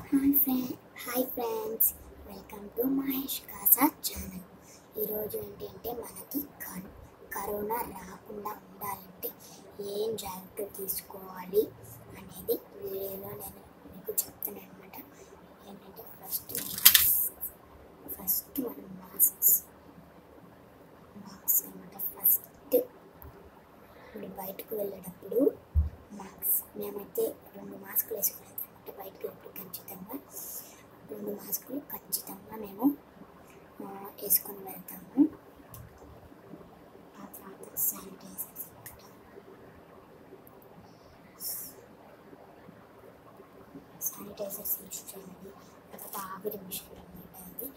Hi friends, welcome to Mahesh Kasa channel. ఈరోజు ఏంటంటే మనకి కరోనా రాకుండా ఉండాలంటే ఏం జాగ్రత్తలు తీసుకోవాలి అనేది వీడియోలో నేను మీకు చెప్తాను అనమాట. ఏంటంటే ఫస్ట్ మనం మాస్క్స్ అనమాట. ఫస్ట్ ఇప్పుడు బయటకు వెళ్ళేటప్పుడు మేమైతే 2 మాస్కులు వేసుకునేది అనమాట. బయటకు వెళ్ళినప్పుడు ఖచ్చితంగా 2 మాస్కులు ఖచ్చితంగా మేము వేసుకొని వెళ్తాము. ఆ తర్వాత శానిటైజర్స్ అనమాట. శానిటైజర్స్ యూజ్ చేయాలి. తర్వాత ఆవిరి మిషన్ అనమాట. అది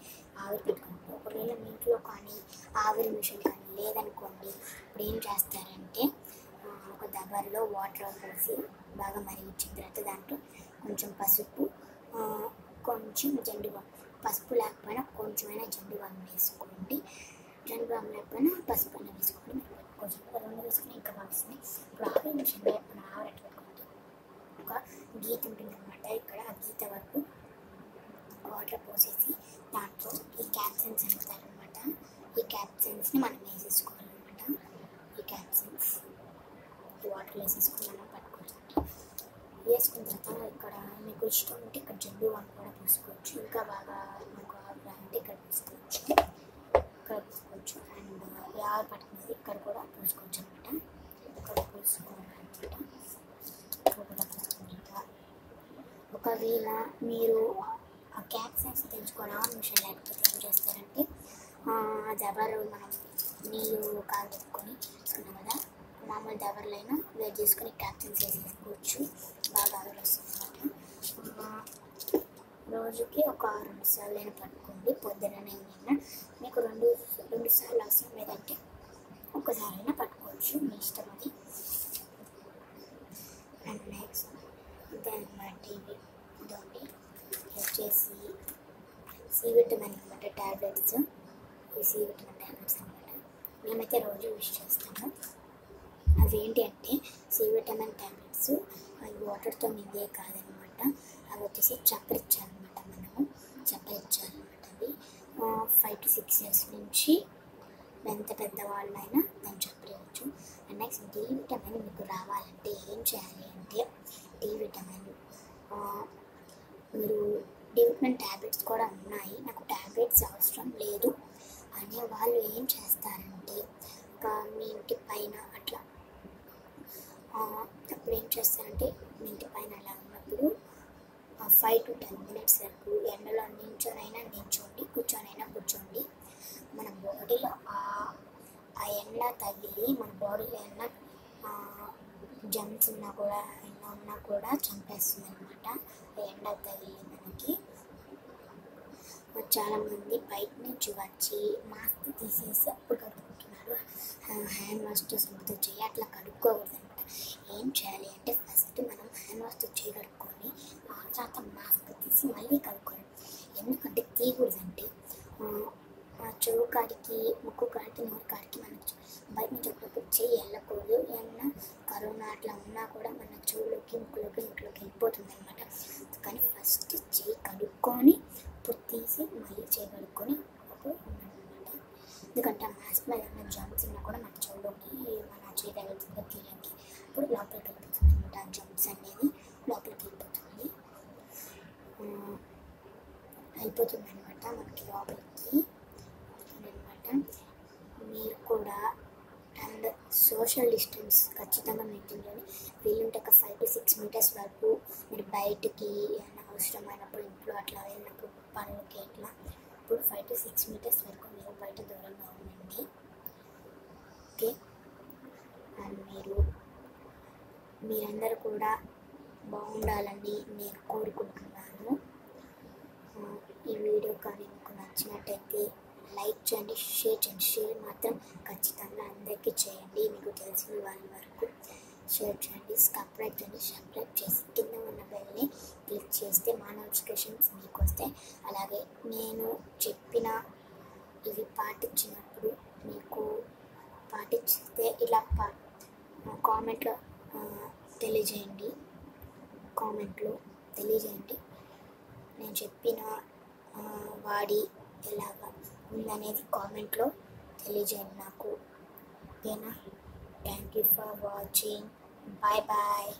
ఆవిరి పెట్టుకుంటాం. ఒకవేళ మీ ఇంట్లో కానీ ఆవిరి మిషన్ కానీ లేదనుకోండి, ఇప్పుడు ఏం చేస్తారంటే ఒక దబర్లో వాటర్ పోసి బాగా మరిగించిన తర్వాత దాంట్లో కొంచెం పసుపు, కొంచెం జెండు బామ్, పసుపు లేకపోయినా కొంచెమైనా జెండు బామ్ వేసుకోండి. జెండు బామ్ లేకపోయినా పసుపు అయినా వేసుకోండి. కొంచెం 2 వేసుకుని ఇంకా బాగుంటుంది. ఇప్పుడు ఆవిరి మిషన్ మనం ఆవిరి పెట్టుకుంటాం. ఒక గీత ఉంటుందన్నమాట. ఇక్కడ ఆ గీత వరకు వాటర్ పోసేసి దాంట్లో ఈ క్యాప్సన్స్ అంటారనమాట. ఈ క్యాప్సన్స్ని మనం వేసేసుకోవాలన్నమాట. ఈ క్యాప్సన్స్ వాటర్ వేసేసుకుని మనం పట్టుకోవచ్చు. వేసుకున్న తర్వాత ఇక్కడ మీకు ఇష్టం ఉంటే ఇక్కడ జెండు బామ్ కూడా పూసుకోవచ్చు. ఇంకా బాగా మీకు అంటే ఇక్కడ పూసుకోవచ్చు. అండ్ ఆవిరి పట్టుకునేది ఇక్కడ కూడా పూసుకోవచ్చు అనమాట. ఇక్కడ పూసుకోవాలన్నమాట. ఒకవేళ మీరు ఆ క్యాప్సన్స్ తెచ్చుకొని ఆన్ మిషన్ లేకపోతే ఏం చేస్తారంటే దబరు మనం నీళ్ళు కాగబెట్టుకొని తీసుకున్నాం కదా, మామూలు దబర్లో అయినా వేడి చేసుకొని క్యాప్సన్స్ వేసేసుకోవచ్చు. బాగా ఆవిరి వస్తుంది అనమాట. రోజుకి ఒక 2 సార్లు అయినా పట్టుకోండి. పొద్దుననే అయినా మీకు 2 సార్లు అవసరం లేదంటే ఒక్కసారి అయినా పట్టుకోవచ్చు, మీ ఇష్టం అది. అండ్ నెక్స్ట్ ఇదన్నమాట. ఇదండి వచ్చేసి సి విటమిన్ అనమాట ట్యాబ్లెట్స్. ఈ సి విటమిన్ ట్యాబ్లెట్స్ అనమాట మేమైతే రోజు యూజ్ చేస్తాము. అవి ఏంటి అంటే సి విటమిన్ ట్యాబ్లెట్స్ అవి వాటర్తో మింగే కాదనమాట. అవి వచ్చేసి చప్పరిచ్చారనమాట. మనము చప్పరిచ్చారనమాట. అవి 5 to 6 years నుంచి ఎంత పెద్దవాళ్ళైనా దాన్ని చప్పరియవచ్చు. అండ్ నెక్స్ట్ డి విటమిన్ మీకు రావాలంటే ఏం చేయాలి అంటే డి విటమిన్ మీరు డి విటమిన్ ట్యాబ్లెట్స్ కూడా ఉన్నాయి, నాకు ట్యాబ్లెట్స్ అవసరం లేదు అనే వాళ్ళు ఏం చేస్తారంటే మీ ఇంటి పైన అట్లా అప్పుడు ఏం చేస్తారంటే మీ ఇంటి పైన అలా ఉన్నప్పుడు 5 to 10 minutes వరకు ఎండలో నించోండి, కూర్చోండి. మన బాడీలో ఆ ఎండ తగిలి మన బాడీలో ఏమన్నా జమ్స్ ఉన్నా కూడా చంపేస్తుంది అనమాట. ఎండ తగిలి మనకి చాలామంది బయట నుంచి వచ్చి మాస్క్ తీసేసి అప్పుడు కడుక్కుంటున్నారు. హ్యాండ్ వాష్తో సొంత చేయి అట్లా కడుక్కోకూడదు అనమాట. ఏం చేయాలి అంటే ఫస్ట్ మనం హ్యాండ్ వాష్తో చేయి కడుక్కొని ఆ తర్వాత మాస్క్ తీసి మళ్ళీ కడుక్కోవాలి. ఎందుకంటే తీయకూడదంటే చెవు కాడికి, ముక్కు కాడికి, నోరు కాడికి మనం బయట నుంచి ఒకప్పుడు చేయి వెళ్ళకూడదు. ఏమన్నా కరోనా అట్లా ఉన్నా కూడా మన చెవులోకి, ముక్కులోకి వెళ్ళిపోతుంది అనమాట. కానీ ఫస్ట్ చేయి కడుక్కొని అప్పుడు తీసి మళ్ళీ చేయి కడుక్కొని అప్పుడు ఉన్నాడనమాట. ఎందుకంటే ఆ మాస్క్ మీద ఏమైనా జమ్స్ ఉన్నా కూడా మన చెవులోకి మన చేయి తగులుతుందో తీయడానికి అప్పుడు లోపలికి వెళ్ళిపోతుంది అనమాట. ఆ జమ్స్ అనేది లోపలికి వెళ్ళిపోతుంది అనమాట మనకి లోపలికి అనమాట. మీరు కూడా అండ్ సోషల్ డిస్టెన్స్ ఖచ్చితంగా మెయింటైన్ చేయాలి. వీలుంటే ఒక 5 to 6 meters వరకు మీరు బయటికి ఏమైనా అవసరమైనప్పుడు ఇంట్లో అట్లా వెళ్ళినప్పుడు పనులకి ఇట్లా ఇప్పుడు 5 to 6 meters వరకు మీరు బయట దూరంగా ఉండండి. ఓకే. అండ్ మీరందరూ కూడా బాగుండాలని నేను కోరుకుంటున్నాను. ఈ వీడియో కానీ మీకు నచ్చినట్టయితే లైక్ చేయండి, షేర్ చేయండి. షేర్ మాత్రం ఖచ్చితంగా అందరికీ చేయండి. మీకు తెలిసిన వాళ్ళ వరకు షేర్ చేయండి. సబ్స్క్రైబ్ చేసి కింద ఉన్న బెల్ని క్లిక్ చేస్తే మా నోటిఫికేషన్స్ మీకు వస్తాయి. అలాగే నేను చెప్పిన ఇవి పాటించినప్పుడు మీకు పాటిస్తే ఇలా కామెంట్లో తెలియజేయండి. చెప్పిన వాడి ఎలాగా ఉందనేది కామెంట్లో తెలియజేయండి నాకు. ఓకేనా? Thank you for watching. Bye bye.